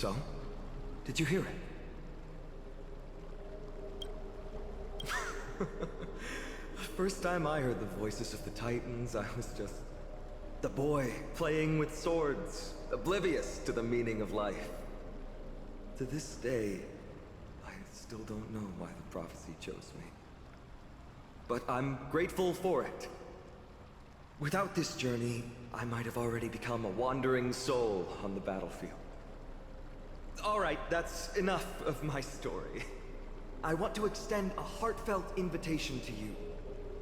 So? Did you hear it? First time I heard the voices of the Titans, I was just the boy playing with swords, oblivious to the meaning of life. To this day, I still don't know why the prophecy chose me. But I'm grateful for it. Without this journey, I might have already become a wandering soul on the battlefield. Alright, that's enough of my story. I want to extend a heartfelt invitation to you.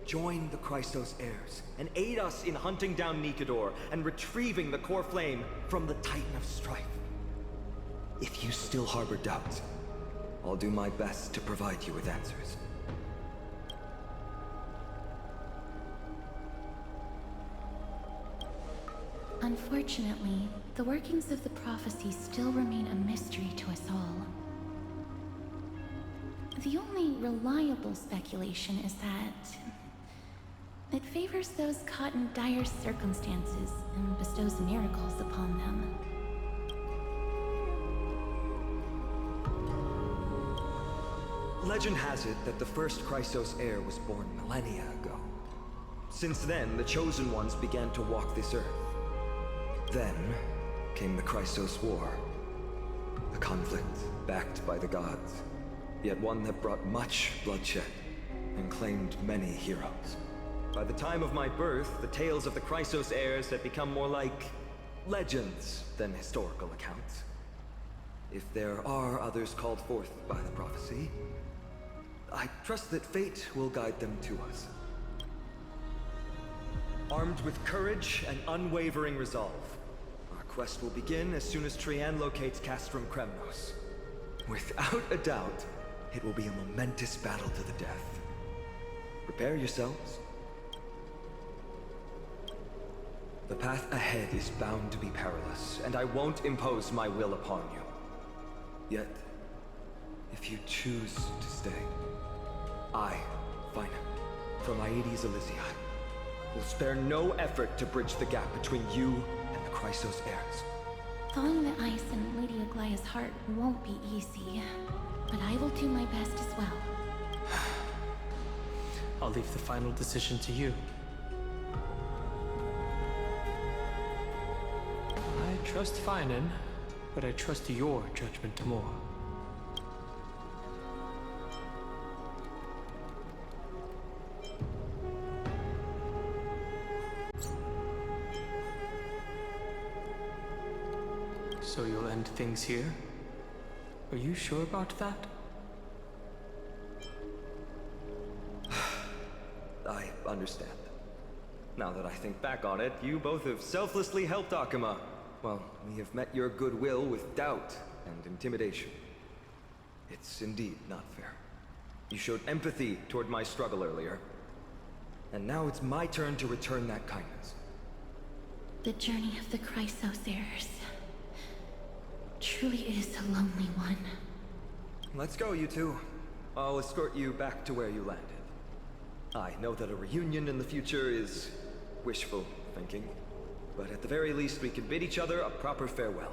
Join the Christos heirs, and aid us in hunting down Nikedor and retrieving the core flame from the Titan of Strife. If you still harbor doubts, I'll do my best to provide you with answers. Unfortunately, the workings of the prophecy still remain a mystery to us all. The only reliable speculation is that it favors those caught in dire circumstances and bestows miracles upon them. Legend has it that the first Christos heir was born millennia ago. Since then, the Chosen Ones began to walk this earth. Then came the Christos War. A conflict backed by the gods, yet one that brought much bloodshed and claimed many heroes. By the time of my birth, the tales of the Christos heirs had become more like legends than historical accounts. If there are others called forth by the prophecy, I trust that fate will guide them to us. Armed with courage and unwavering resolve, our quest will begin as soon as Trian locates Castrum Kremnos. Without a doubt, it will be a momentous battle to the death. Prepare yourselves. The path ahead is bound to be perilous, and I won't impose my will upon you. Yet, if you choose to stay, I, Fina, from Aedes Elysiae, will spare no effort to bridge the gap between you and the Christos heirs. Thawing the ice in Lady Aglaya's heart won't be easy, but I will do my best as well. I'll leave the final decision to you. I trust Finan, but I trust your judgment more. So you'll end things here? Are you sure about that? I understand. Now that I think back on it, you both have selflessly helped Akama. Well, we have met your goodwill with doubt and intimidation. It's indeed not fair. You showed empathy toward my struggle earlier, and now it's my turn to return that kindness. The journey of the Christos heirs truly is a lonely one. Let's go, you two. I'll escort you back to where you landed. I know that a reunion in the future is wishful thinking, but at the very least we can bid each other a proper farewell.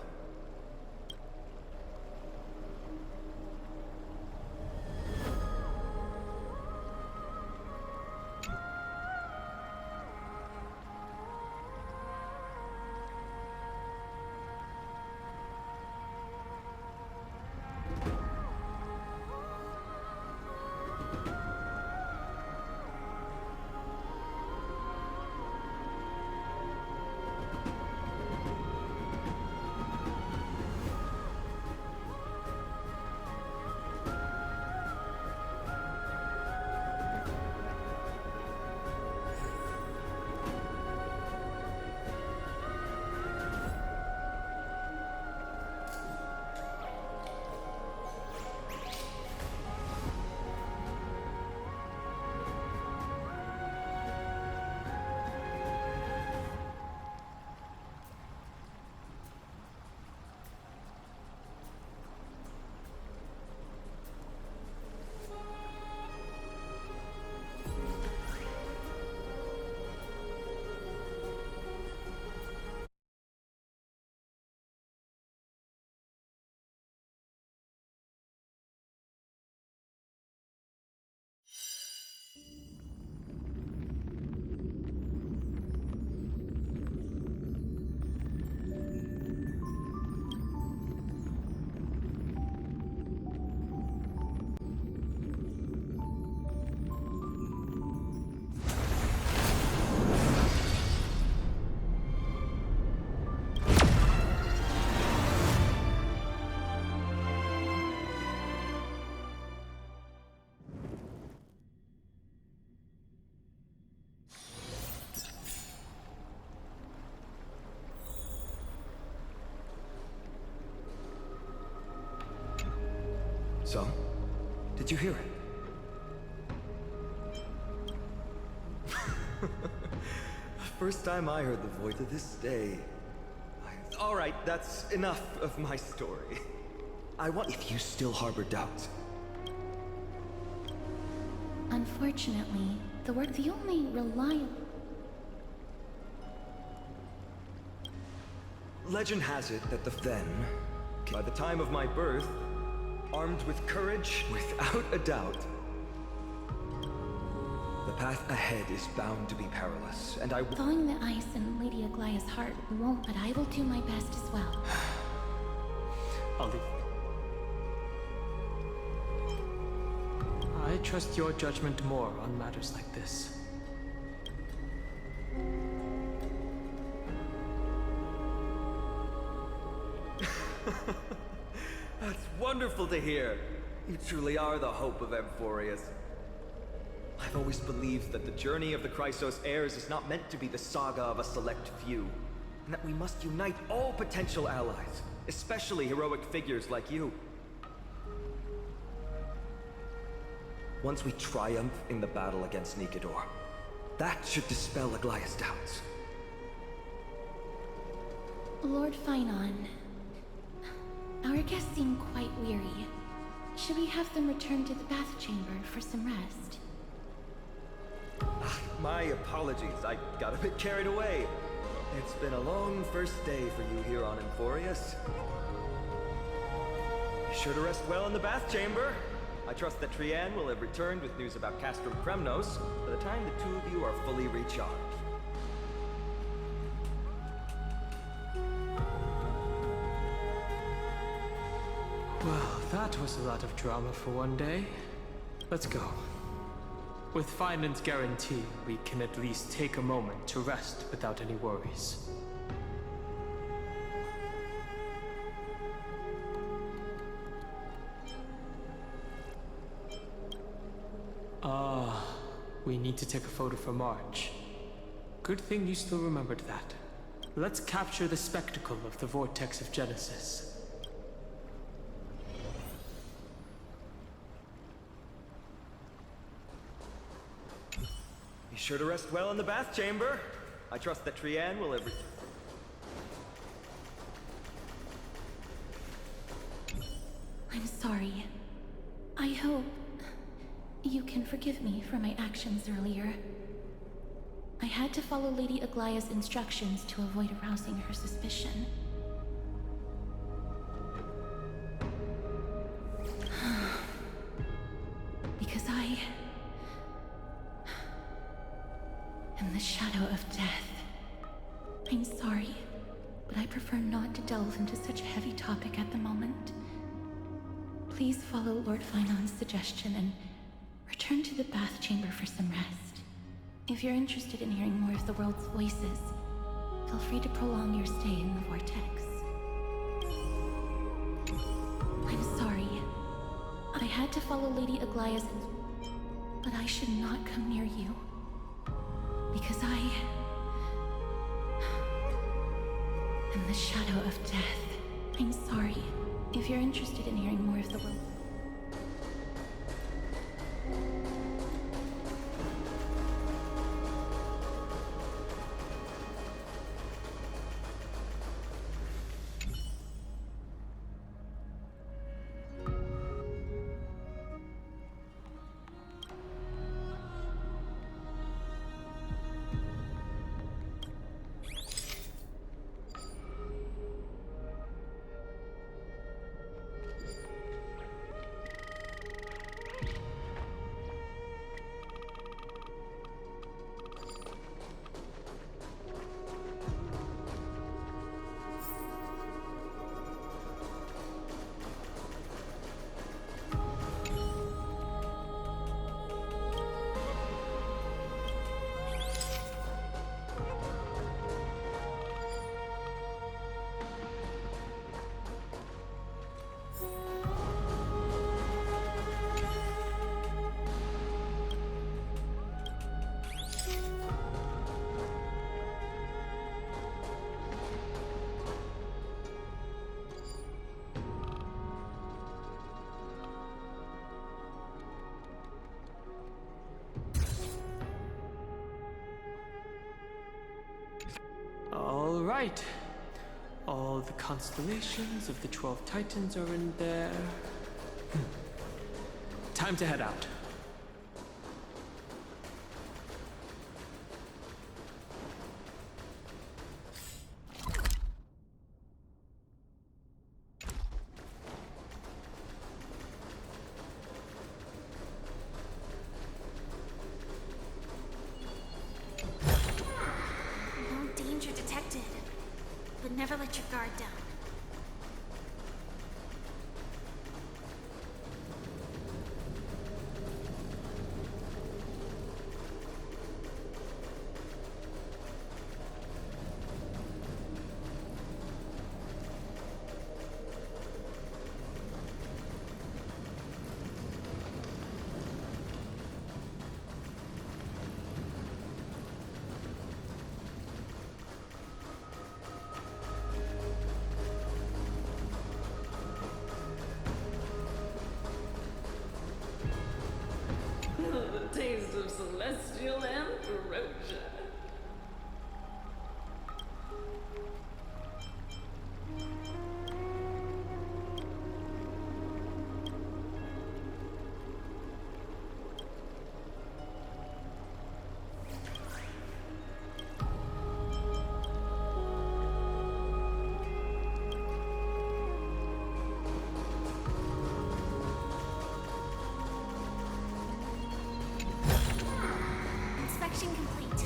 So? Did you hear it? First time I heard the voice to this day. Alright, that's enough of my story. If you still harbor doubts. Unfortunately, the only reliable... Legend has it that by the time of my birth, armed with courage, without a doubt, the path ahead is bound to be perilous, and Thawing the ice in Lady Aglaya's heart won't, but I will do my best as well. I'll leave. I trust your judgment more on matters like this. That's wonderful to hear. You truly are the hope of Emphorius. I've always believed that the journey of the Chrysos heirs is not meant to be the saga of a select few, and that we must unite all potential allies, especially heroic figures like you. Once we triumph in the battle against Nikedor, that should dispel Aglaya's doubts. Lord Finon, our guests seem quite weary. Should we have them return to the bath chamber for some rest? My apologies, I got a bit carried away. It's been a long first day for you here on Emphorius. Be sure to rest well in the bath chamber. I trust that Trianne will have returned with news about Castrum Kremnos by the time the two of you are fully recharged. Well, that was a lot of drama for one day. Let's go. With Finon's guarantee, we can at least take a moment to rest without any worries. We need to take a photo for March. Good thing you still remembered that. Let's capture the spectacle of the Vortex of Genesis. Be sure to rest well in the bath chamber. I trust that Trianne will have... I'm sorry. I hope you can forgive me for my actions earlier. I had to follow Lady Aglaya's instructions to avoid arousing her suspicion. Because I am the shadow of death. I'm sorry, but I prefer not to delve into such a heavy topic at the moment. Please follow Lord Finon's suggestion and return to the bath chamber for some rest. If you're interested in hearing more of the world's voices, feel free to prolong your stay in the Vortex. I'm sorry. I had to follow Lady Aglaya's... But I should not come near you. Because I am the shadow of death. I'm sorry. If you're interested in hearing more of the world... All right. All the constellations of the 12 Titans are in there. Time to head out. No danger detected, but never let your guard down. The taste of celestial ambrosia. Inspection complete.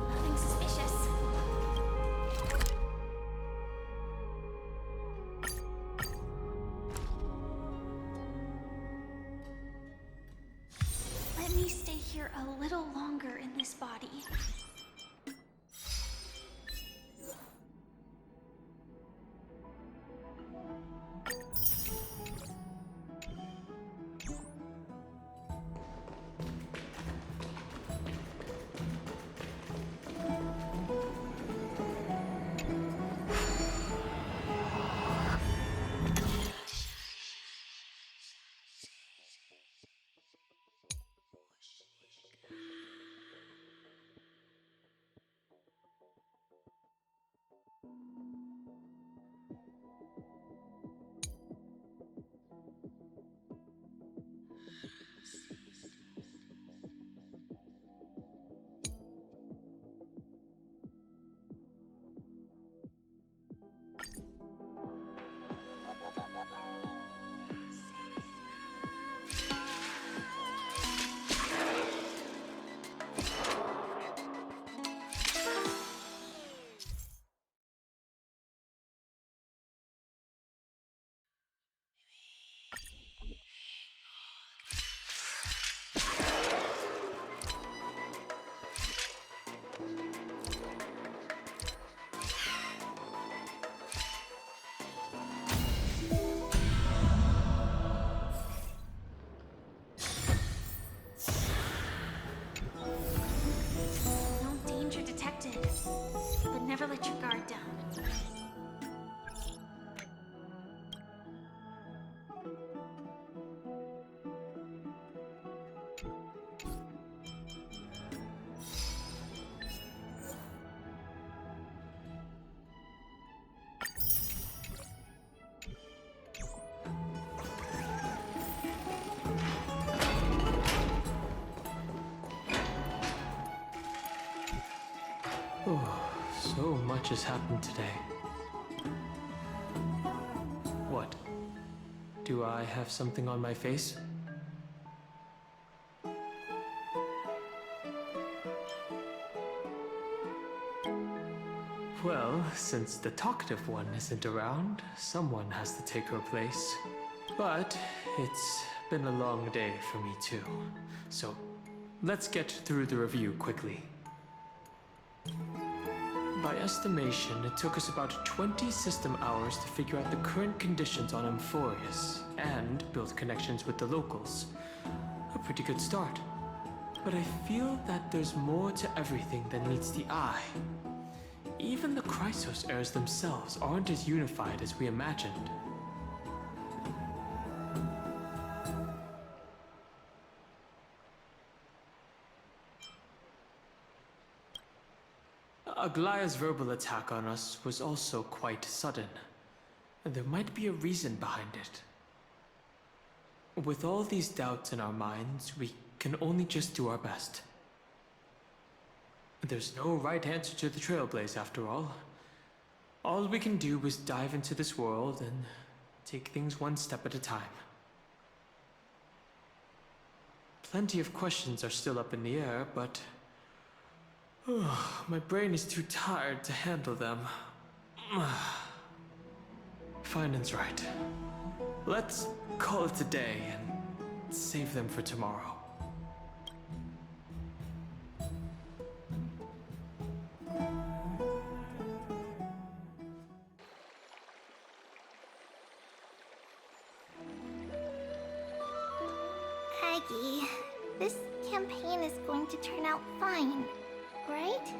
Nothing suspicious. Let me stay here a little longer in this body. No danger detected, but never let your guard down. Oh, so much has happened today. What? Do I have something on my face? Well, since the talkative one isn't around, someone has to take her place. But it's been a long day for me too. So let's get through the review quickly. By estimation, it took us about 20 system hours to figure out the current conditions on Amphorius and build connections with the locals. A pretty good start. But I feel that there's more to everything than meets the eye. Even the Chrysos heirs themselves aren't as unified as we imagined. Aglaya's verbal attack on us was also quite sudden, and there might be a reason behind it. With all these doubts in our minds, we can only just do our best. There's no right answer to the Trailblaze, after all. All we can do is dive into this world and take things one step at a time. Plenty of questions are still up in the air, but my brain is too tired to handle them. Finan's right. Let's call it a day and save them for tomorrow. Aggie, this campaign is going to turn out fine, right?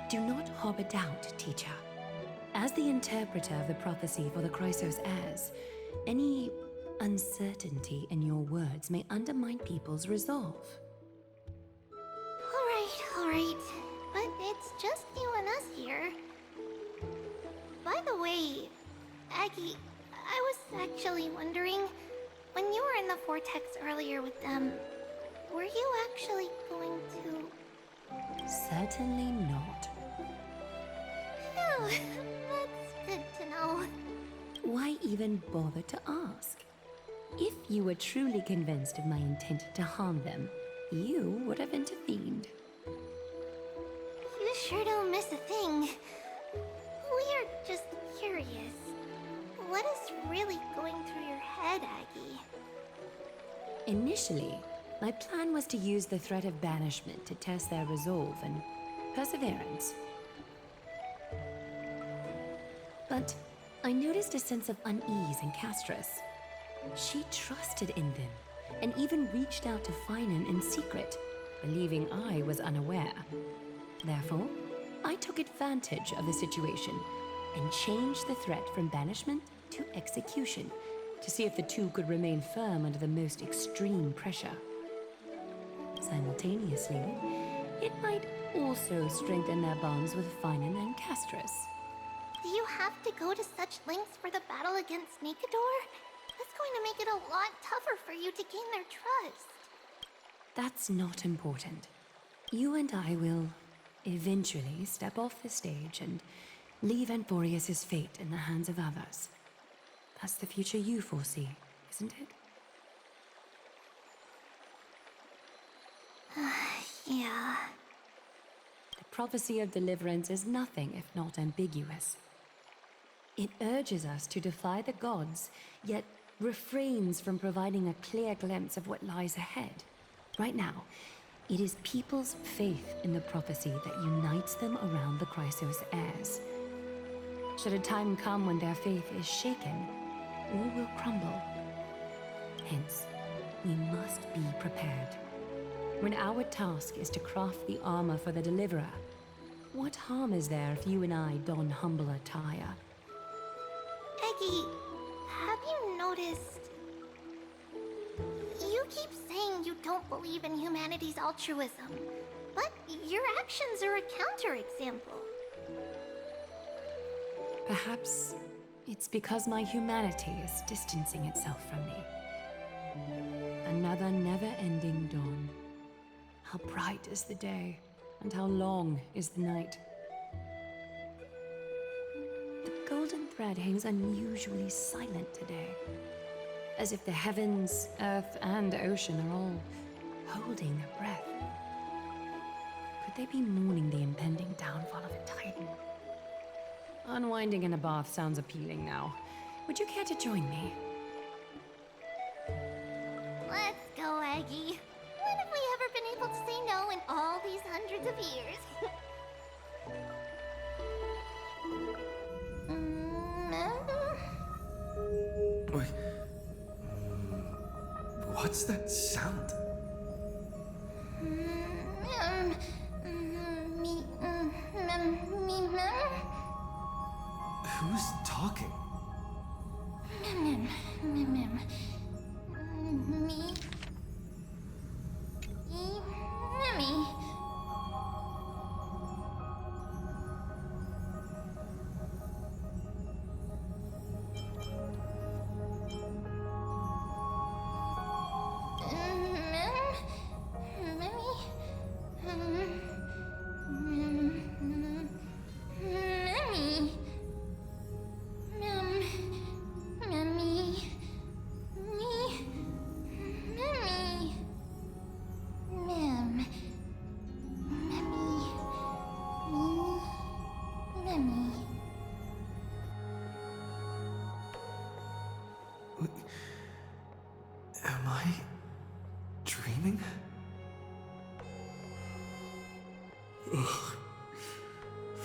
Do not harbor doubt, teacher. As the interpreter of the prophecy for the Chrysos heirs, any uncertainty in your words may undermine people's resolve. All right. But it's just you and us here. By the way, Aggie, I was actually wondering, when you were in the vortex earlier with them, were you actually going to... Certainly not. Phew, that's good to know. Why even bother to ask? If you were truly convinced of my intent to harm them, you would have intervened. You sure don't miss a thing. We are just curious. What is really going through your head, Aggie? Initially, my plan was to use the threat of banishment to test their resolve and perseverance. But I noticed a sense of unease in Castris. She trusted in them, and even reached out to Finan in secret, believing I was unaware. Therefore, I took advantage of the situation and changed the threat from banishment to execution to see if the two could remain firm under the most extreme pressure. Simultaneously, it might also strengthen their bonds with Finan and Castris. Do you have to go to such lengths for the battle against Nikador? That's going to make it a lot tougher for you to gain their trust. That's not important. You and I will eventually step off the stage and leave Anthorius' fate in the hands of others. That's the future you foresee, isn't it? Yeah. The prophecy of deliverance is nothing if not ambiguous. It urges us to defy the gods, yet refrains from providing a clear glimpse of what lies ahead. Right now, it is people's faith in the prophecy that unites them around the Chrysos heirs. Should a time come when their faith is shaken, all will crumble. Hence, we must be prepared. When our task is to craft the armor for the Deliverer, what harm is there if you and I don humble attire? Eggie, have you noticed? You keep saying you don't believe in humanity's altruism, but your actions are a counterexample. Perhaps it's because my humanity is distancing itself from me. Another never-ending dawn. How bright is the day, and how long is the night. The golden thread hangs unusually silent today, as if the heavens, earth, and ocean are all holding their breath. Could they be mourning the impending downfall of a titan? Unwinding in a bath sounds appealing now. Would you care to join me? Let's go, Aggie. When have we ever been able to say no in all these hundreds of years? Wait. What's that sound? Who's talking?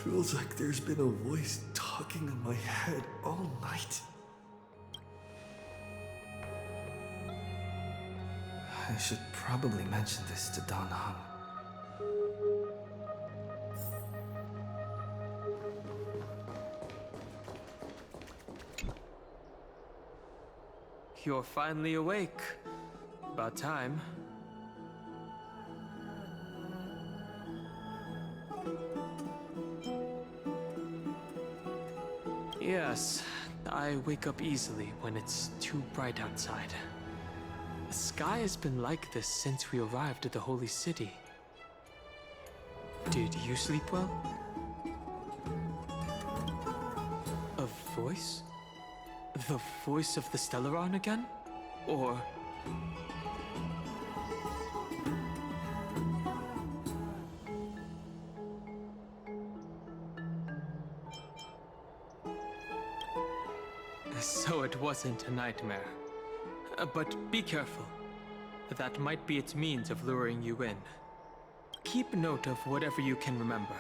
Feels like there's been a voice talking in my head all night. I should probably mention this to Dan Heng. You're finally awake. About time. Yes, I wake up easily when it's too bright outside. The sky has been like this since we arrived at the Holy City. Did you sleep well? A voice? The voice of the Stellaron again? Or... So it wasn't a nightmare. But be careful. That might be its means of luring you in. Keep note of whatever you can remember.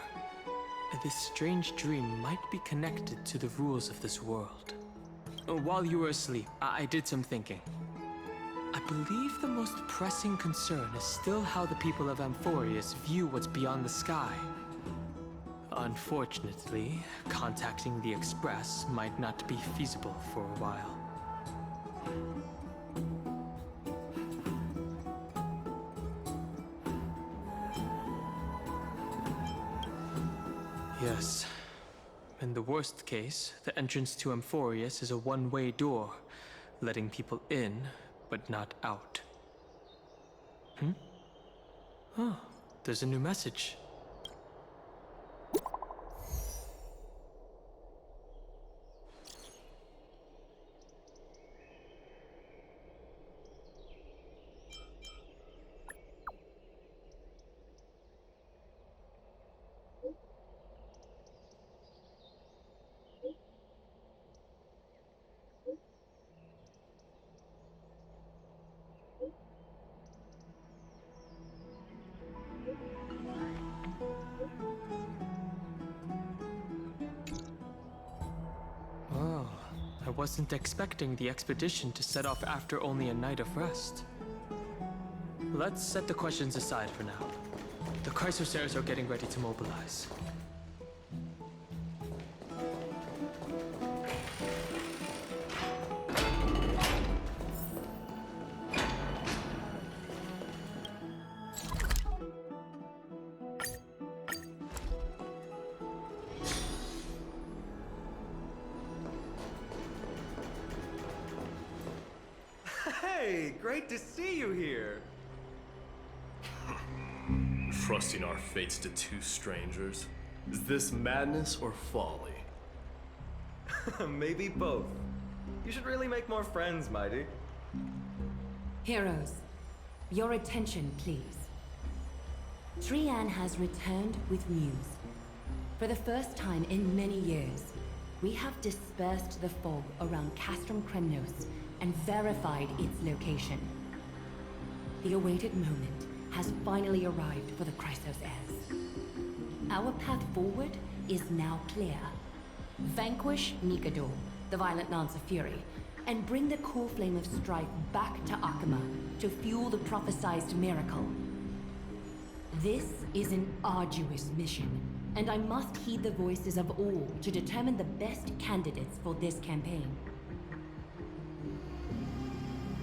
This strange dream might be connected to the rules of this world. While you were asleep, I did some thinking. I believe the most pressing concern is still how the people of Amphorius view what's beyond the sky. Unfortunately, contacting the Express might not be feasible for a while. Yes. In the worst case, the entrance to Amphorius is a one-way door, letting people in, but not out. Oh, there's a new message. Oh, I wasn't expecting the expedition to set off after only a night of rest. Let's set the questions aside for now. The Chrysosaurs are getting ready to mobilize. Hey, great to see you here. Trusting our fates to two strangers? Is this madness or folly? Maybe both. You should really make more friends, Mighty. Heroes, your attention, please. Trian has returned with news. For the first time in many years, we have dispersed the fog around Castrum Kremnos and verified its location. The awaited moment has finally arrived for the Chrysosaurs. Our path forward is now clear. Vanquish Nikador, the violent Lance of Fury, and bring the core flame of strife back to Akama to fuel the prophesized miracle. This is an arduous mission, and I must heed the voices of all to determine the best candidates for this campaign.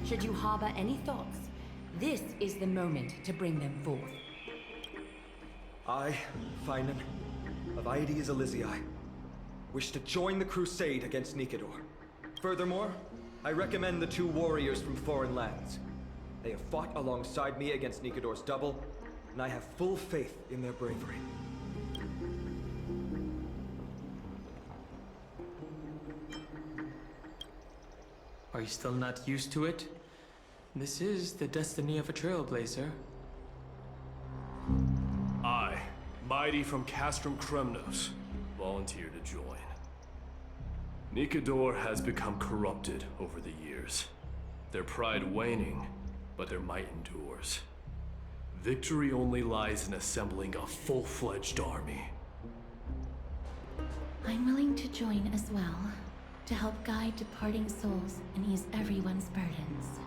Should you harbor any thoughts, this is the moment to bring them forth. I, Finan, of Aedes Elysiae, wish to join the crusade against Nikador. Furthermore, I recommend the two warriors from foreign lands. They have fought alongside me against Nikador's double, and I have full faith in their bravery. Are you still not used to it? This is the destiny of a trailblazer. I, Mighty from Castrum Kremnos, volunteer to join. Nikador has become corrupted over the years. Their pride waning, but their might endures. Victory only lies in assembling a full-fledged army. I'm willing to join as well, to help guide departing souls and ease everyone's burdens.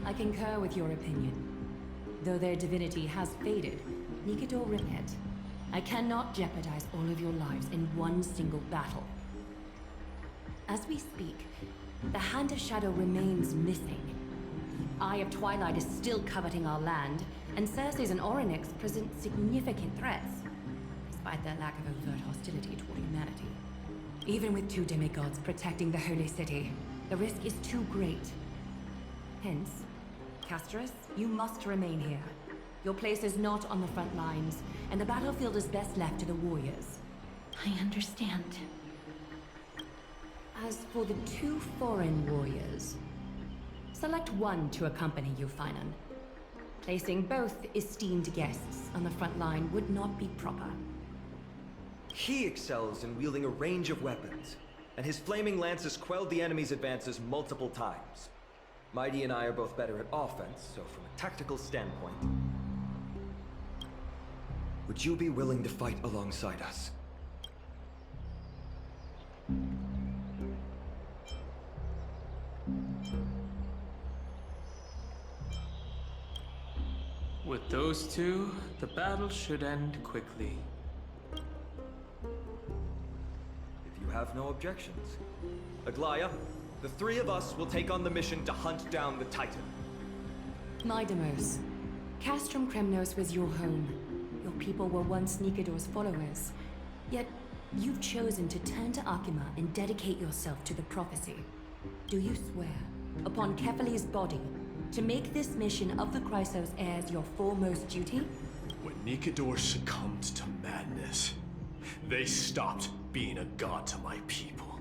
I concur with your opinion. Though their divinity has faded, Nikador repent. I cannot jeopardize all of your lives in one single battle. As we speak, the Hand of Shadow remains missing. The Eye of Twilight is still coveting our land, and Circes and Orynyx present significant threats, despite their lack of overt hostility toward humanity. Even with 2 demigods protecting the Holy City, the risk is too great. Hence, Castris, you must remain here. Your place is not on the front lines, and the battlefield is best left to the warriors. I understand. As for the 2 foreign warriors, select one to accompany you, Finan. Placing both esteemed guests on the front line would not be proper. He excels in wielding a range of weapons, and his flaming lance has quelled the enemy's advances multiple times. Mighty and I are both better at offense, so from a tactical standpoint, would you be willing to fight alongside us? With those 2, the battle should end quickly. If you have no objections. Aglaya, the 3 of us will take on the mission to hunt down the Titan. Mydemos, Castrum Kremnos was your home. Your people were once Nikador's followers. Yet, you've chosen to turn to Akima and dedicate yourself to the prophecy. Do you swear, upon Kefali's body, to make this mission of the Chrysos heirs your foremost duty? When Nikador succumbed to madness, they stopped being a god to my people.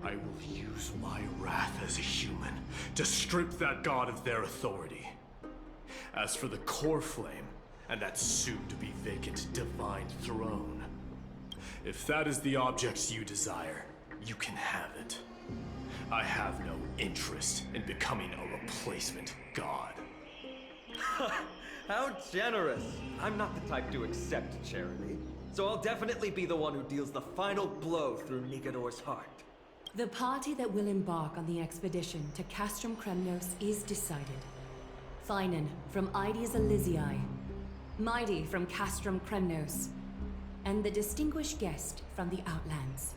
I will use my wrath as a human to strip that god of their authority. As for the core flame, and that soon-to-be vacant divine throne, if that is the object you desire, you can have it. I have no interest in becoming a replacement god. How generous! I'm not the type to accept charity, so I'll definitely be the one who deals the final blow through Nikador's heart. The party that will embark on the expedition to Castrum Kremnos is decided. Finan from Ides Elysiae, Mighty from Castrum Kremnos, and the distinguished guest from the Outlands.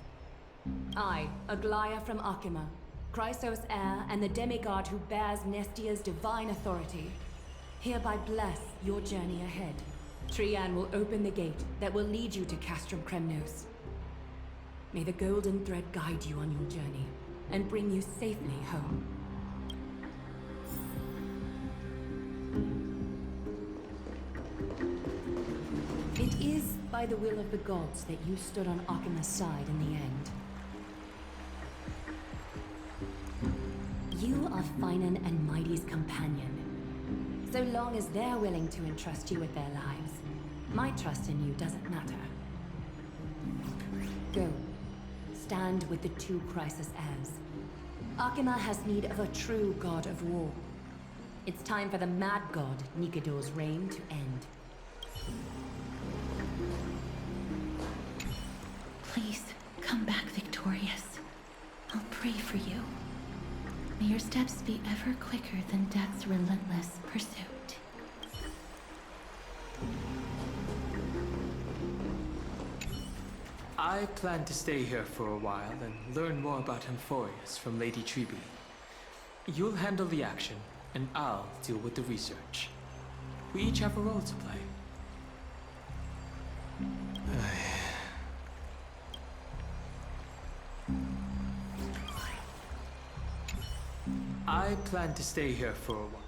I, Aglaya from Akima, Chrysos heir and the demigod who bears Nestia's divine authority, hereby bless your journey ahead. Trian will open the gate that will lead you to Castrum Kremnos. May the golden thread guide you on your journey and bring you safely home. It is by the will of the gods that you stood on Akima's side in the end. You are Finan and Mighty's companion. So long as they're willing to entrust you with their lives, my trust in you doesn't matter. Go. Stand with the 2 Chrysos heirs. Akima has need of a true god of war. It's time for the mad god Nikador's reign to end. Please, come back victorious. I'll pray for you. May your steps be ever quicker than death's relentless pursuit. I plan to stay here for a while and learn more about Amphorius from Lady Tribi. You'll handle the action, and I'll deal with the research. We each have a role to play. I plan to stay here for a while.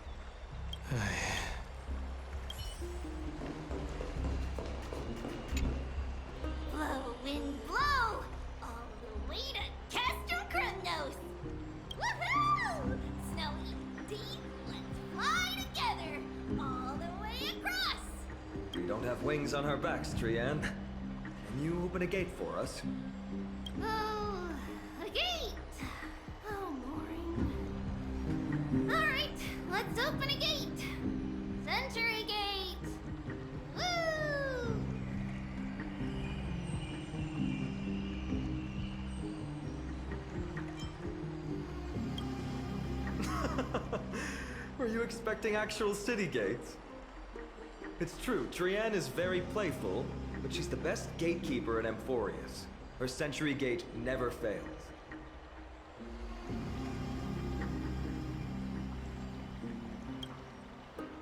Blow, wind, blow! All the way to Castrum Kremnos! Woohoo! Snowy deep, let's fly together! All the way across! We don't have wings on our backs, Trian. Can you open a gate for us? Oh, a gate! Oh, boring. Alright, let's open a gate! you expecting actual city gates? It's true, Trienne is very playful, but she's the best gatekeeper in Amphorius. Her sentry gate never fails.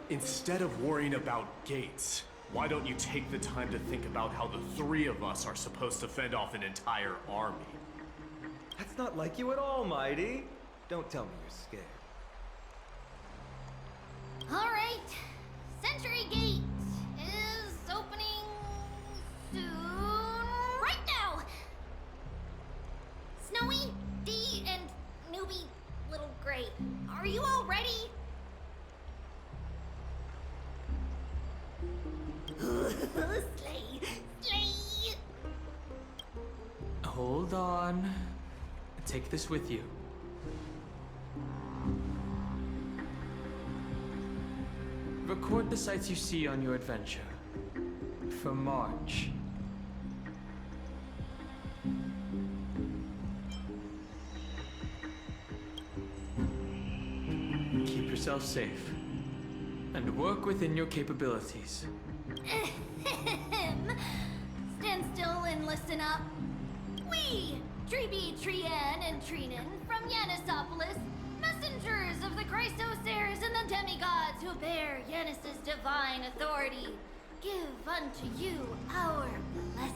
Instead of worrying about gates, why don't you take the time to think about how the three of us are supposed to fend off an entire army? That's not like you at all, Mighty. Don't tell me you're scared. Alright. Sentry Gate is opening soon. Right now! Snowy, D, and newbie Little Gray. Are you all ready? Slay! Slay! Hold on. Take this with you. Record the sights you see on your adventure. For March. Keep yourself safe. And work within your capabilities. Stand still and listen up. We, Treeby, Trienne, and Trinen from Yanisopolis, messengers of the Chrysosairs and the demigods who bear Yanis's divine authority, give unto you our blessings.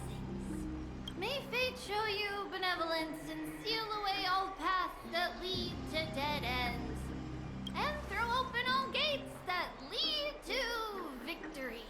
May fate show you benevolence and seal away all paths that lead to dead ends, and throw open all gates that lead to victory.